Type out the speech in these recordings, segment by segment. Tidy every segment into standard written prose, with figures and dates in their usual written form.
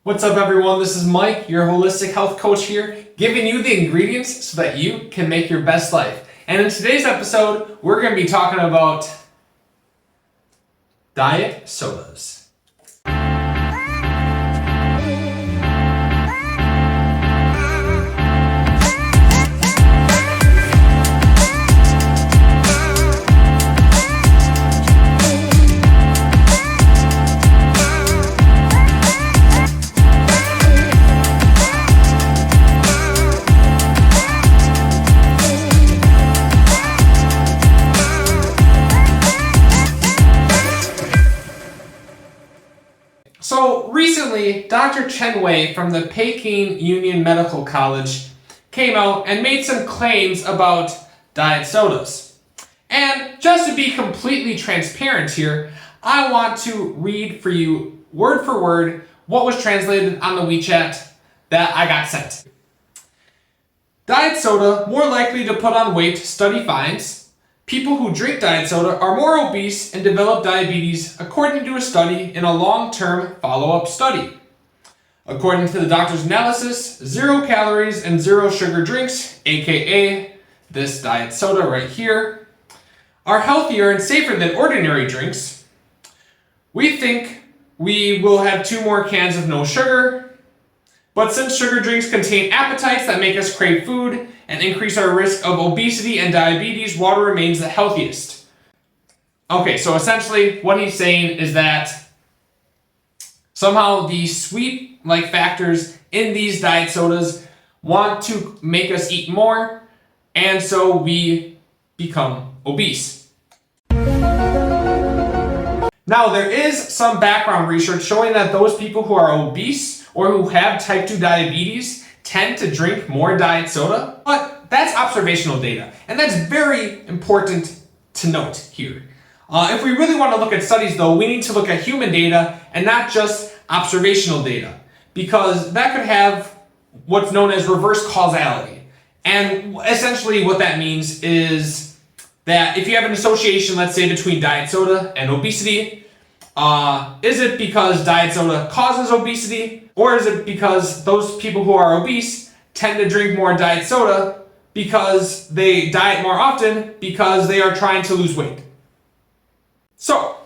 What's up, everyone? This is Mike, your holistic health coach here, giving you the ingredients so that you can make your best life. And in today's episode, we're going to be talking about diet sodas. So recently, Dr. Chen Wei from the Peking Union Medical College came out and made some claims about diet sodas. And just to be completely transparent here, I want to read for you word for word what was translated on the WeChat that I got sent. Diet soda more likely to put on weight, study finds. People who drink diet soda are more obese and develop diabetes, according to a study in a long-term follow-up study. According to the doctor's analysis, 0 calories and 0 sugar drinks, aka this diet soda right here, are healthier and safer than ordinary drinks. We think we will have 2 more cans of no sugar, but since sugar drinks contain appetites that make us crave food and increase our risk of obesity and diabetes, water remains the healthiest. Okay, so essentially what he's saying is that somehow the sweet-like factors in these diet sodas want to make us eat more, and so we become obese. Now, there is some background research showing that those people who are obese or who have type 2 diabetes tend to drink more diet soda, but that's observational data, and that's very important to note here. If we really want to look at studies, though, we need to look at human data and not just observational data, because that could have what's known as reverse causality. And essentially what that means is that if you have an association, let's say, between diet soda and obesity, is it because diet soda causes obesity, or is it because those people who are obese tend to drink more diet soda because they diet more often because they are trying to lose weight? So,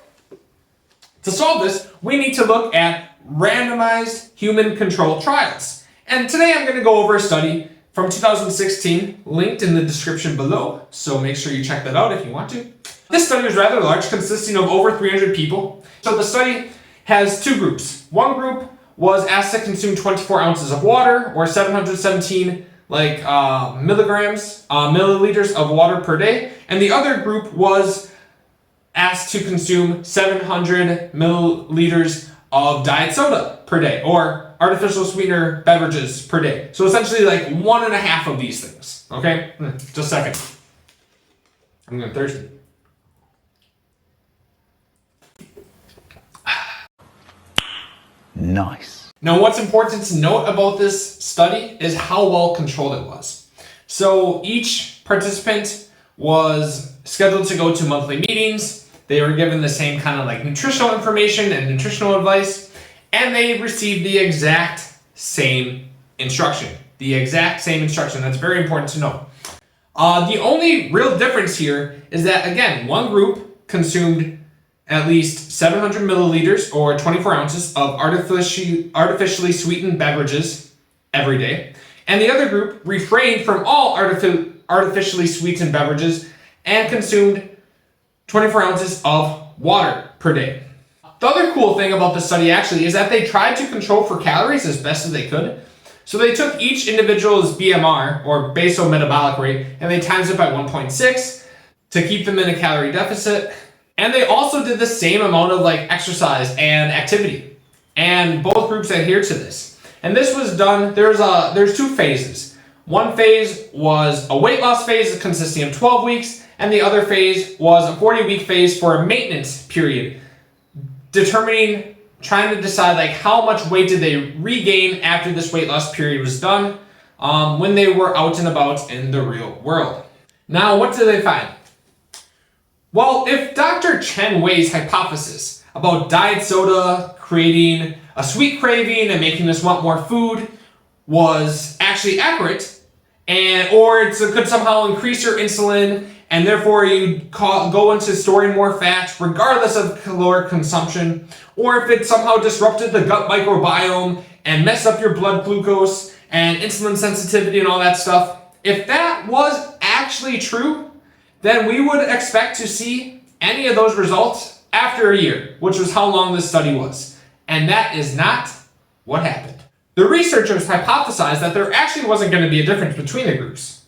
to solve this, we need to look at randomized human controlled trials. And today I'm going to go over a study from 2016, linked in the description below, so make sure you check that out if you want to. This study was rather large, consisting of over 300 people. So the study has 2 groups. One group was asked to consume 24 ounces of water, or 717 milliliters of water per day, and the other group was asked to consume 700 milliliters of diet soda per day, or artificial sweetener beverages per day. So essentially like 1.5 of these things, okay? Just a second. I'm getting thirsty. Nice. Now, what's important to note about this study is how well controlled it was. So each participant was scheduled to go to monthly meetings. They were given the same kind of like nutritional information and nutritional advice, and they received the exact same instruction. That's very important to know. The only real difference here is that, again, one group consumed at least 700 milliliters or 24 ounces of artificially sweetened beverages every day, and the other group refrained from all artificially sweetened beverages and consumed 24 ounces of water per day. The other cool thing about this study actually is that they tried to control for calories as best as they could. So they took each individual's BMR, or basal metabolic rate, and they times it by 1.6 to keep them in a calorie deficit. And they also did the same amount of exercise and activity. And both groups adhered to this. And this was done, there's 2 phases. One phase was a weight loss phase consisting of 12 weeks, and the other phase was a 40-week phase for a maintenance period, trying to decide how much weight did they regain after this weight loss period was done, when they were out and about in the real world. Now, what did they find? Well, if Dr. Chen Wei's hypothesis about diet soda creating a sweet craving and making us want more food was actually accurate, or it could somehow increase your insulin and therefore you go into storing more fat regardless of caloric consumption, or if it somehow disrupted the gut microbiome and messed up your blood glucose and insulin sensitivity and all that stuff. If that was actually true, then we would expect to see any of those results after a year, which was how long this study was. And that is not what happened. The researchers hypothesized that there actually wasn't going to be a difference between the groups.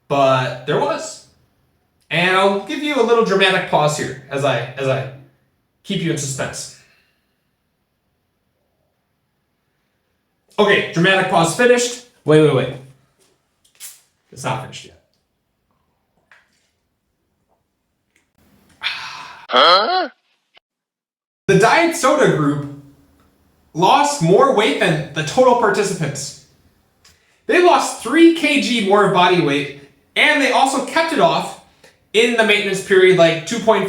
But there was. And I'll give you a little dramatic pause here as I keep you in suspense. Okay, dramatic pause finished. Wait. It's not finished yet. Huh? The diet soda group lost more weight than the total participants. They lost 3 kg more body weight, and they also kept it off in the maintenance period, like 2.5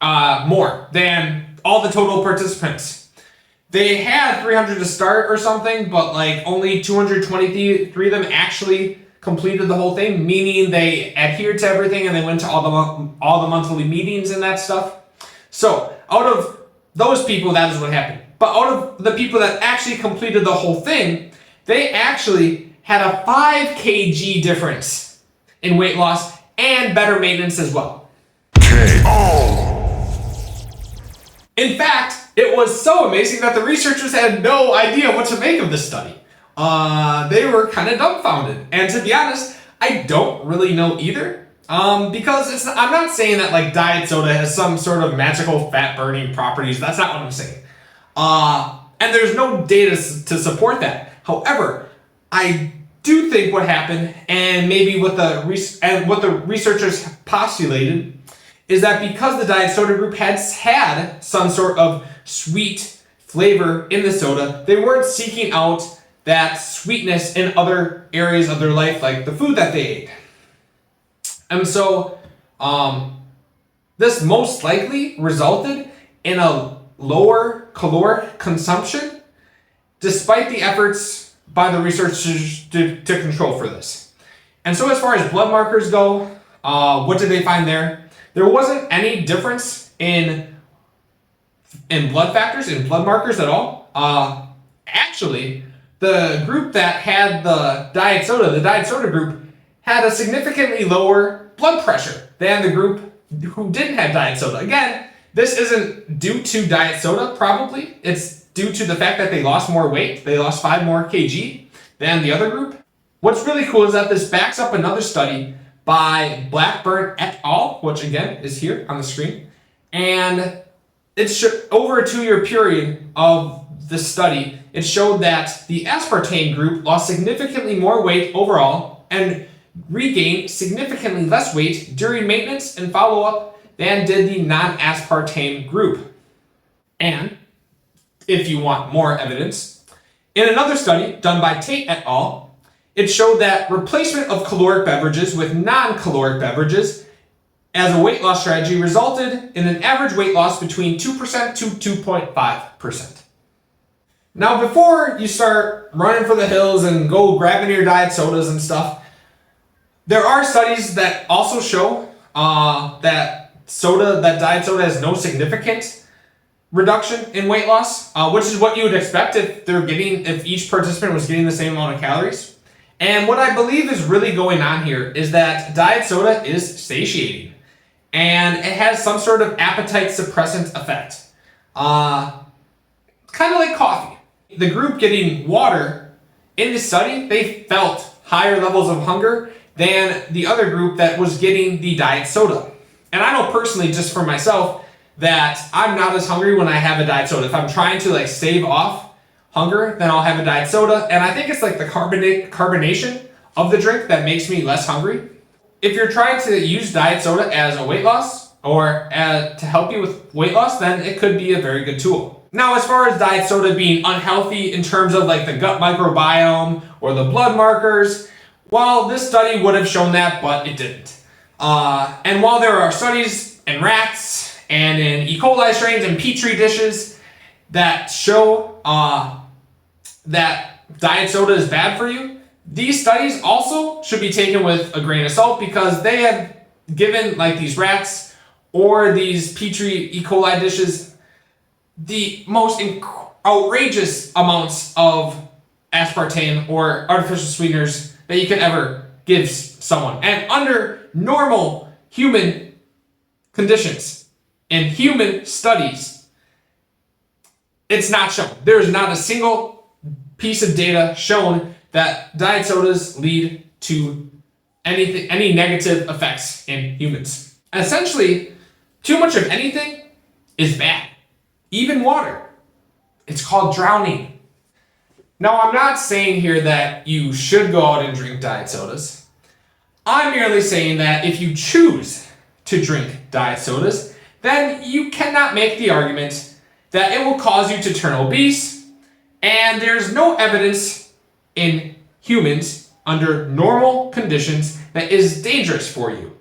kg more than all the total participants. They had 300 to start or something, but like only 223 of them actually completed the whole thing, meaning they adhered to everything and they went to all the monthly meetings and that stuff. So out of those people, that is what happened. But out of the people that actually completed the whole thing, they actually had a 5 kg difference in weight loss and better maintenance as well. In fact, it was so amazing that the researchers had no idea what to make of this study. They were kind of dumbfounded. And to be honest, I don't really know either. Because I'm not saying that like diet soda has some sort of magical fat burning properties. That's not what I'm saying. And there's no data to support that. However, I do think what happened, and maybe what the researchers postulated, is that because the diet soda group had some sort of sweet flavor in the soda, they weren't seeking out that sweetness in other areas of their life, like the food that they ate. And so, this most likely resulted in a lower caloric consumption, despite the efforts by the researchers to control for this. And so as far as blood markers go, what did they find there? There wasn't any difference in blood factors, in blood markers at all. Actually, the group that had the diet soda group, had a significantly lower blood pressure than the group who didn't have diet soda. Again, this isn't due to diet soda, probably. It's due to the fact that they lost more weight. They lost 5 more kg than the other group. What's really cool is that this backs up another study by Blackburn et al., which again is here on the screen. And it's over a 2-year period of the study, it showed that the aspartame group lost significantly more weight overall and regained significantly less weight during maintenance and follow-up than did the non-aspartame group. And if you want more evidence, in another study done by Tate et al., it showed that replacement of caloric beverages with non-caloric beverages as a weight loss strategy resulted in an average weight loss between 2% to 2.5%. Now, before you start running for the hills and go grabbing your diet sodas and stuff, there are studies that also show that diet soda has no significant reduction in weight loss, which is what you would expect if each participant was getting the same amount of calories. And what I believe is really going on here is that diet soda is satiating, and it has some sort of appetite suppressant effect, kind of like coffee. The group getting water in the study, they felt higher levels of hunger than the other group that was getting the diet soda. And I know personally, just for myself, that I'm not as hungry when I have a diet soda. If I'm trying to stave off hunger, then I'll have a diet soda. And I think it's like the carbonation of the drink that makes me less hungry. If you're trying to use diet soda as a weight loss or to help you with weight loss, then it could be a very good tool. Now, as far as diet soda being unhealthy in terms of the gut microbiome or the blood markers, well, this study would have shown that, but it didn't. And while there are studies in rats and in E. coli strains and petri dishes that show that diet soda is bad for you, these studies also should be taken with a grain of salt, because they have given like these rats or these petri E. coli dishes the most outrageous amounts of aspartame or artificial sweeteners that you could ever give someone. And under normal human conditions, in human studies, it's not shown. There is not a single piece of data shown that diet sodas lead to any negative effects in humans. Essentially, too much of anything is bad. Even water. It's called drowning. Now, I'm not saying here that you should go out and drink diet sodas. I'm merely saying that if you choose to drink diet sodas, then you cannot make the argument that it will cause you to turn obese, and there's no evidence in humans under normal conditions that is dangerous for you.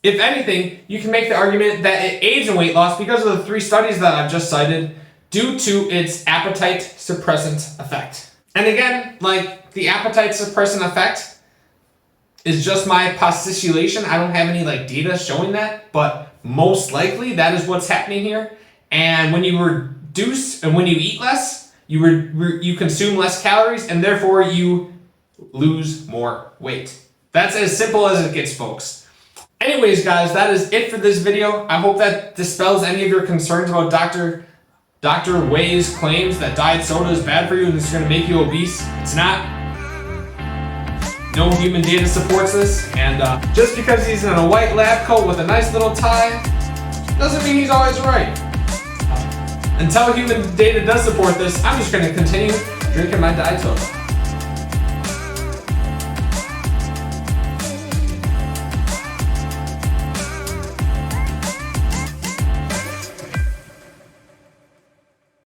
If anything, you can make the argument that it aids in weight loss because of the 3 studies that I've just cited, due to its appetite suppressant effect. And again, like, the appetite suppressant effect is just my postulation. I don't have any like data showing that, but most likely that is what's happening here. And when you reduce and when you eat less, you consume less calories, and therefore you lose more weight. That's as simple as it gets, folks. Anyways, guys, that is it for this video. I hope that dispels any of your concerns about Dr. Wei's claims that diet soda is bad for you and it's going to make you obese. It's not. No human data supports this, and just because he's in a white lab coat with a nice little tie doesn't mean he's always right. Until human data does support this, I'm just going to continue drinking my diet soda.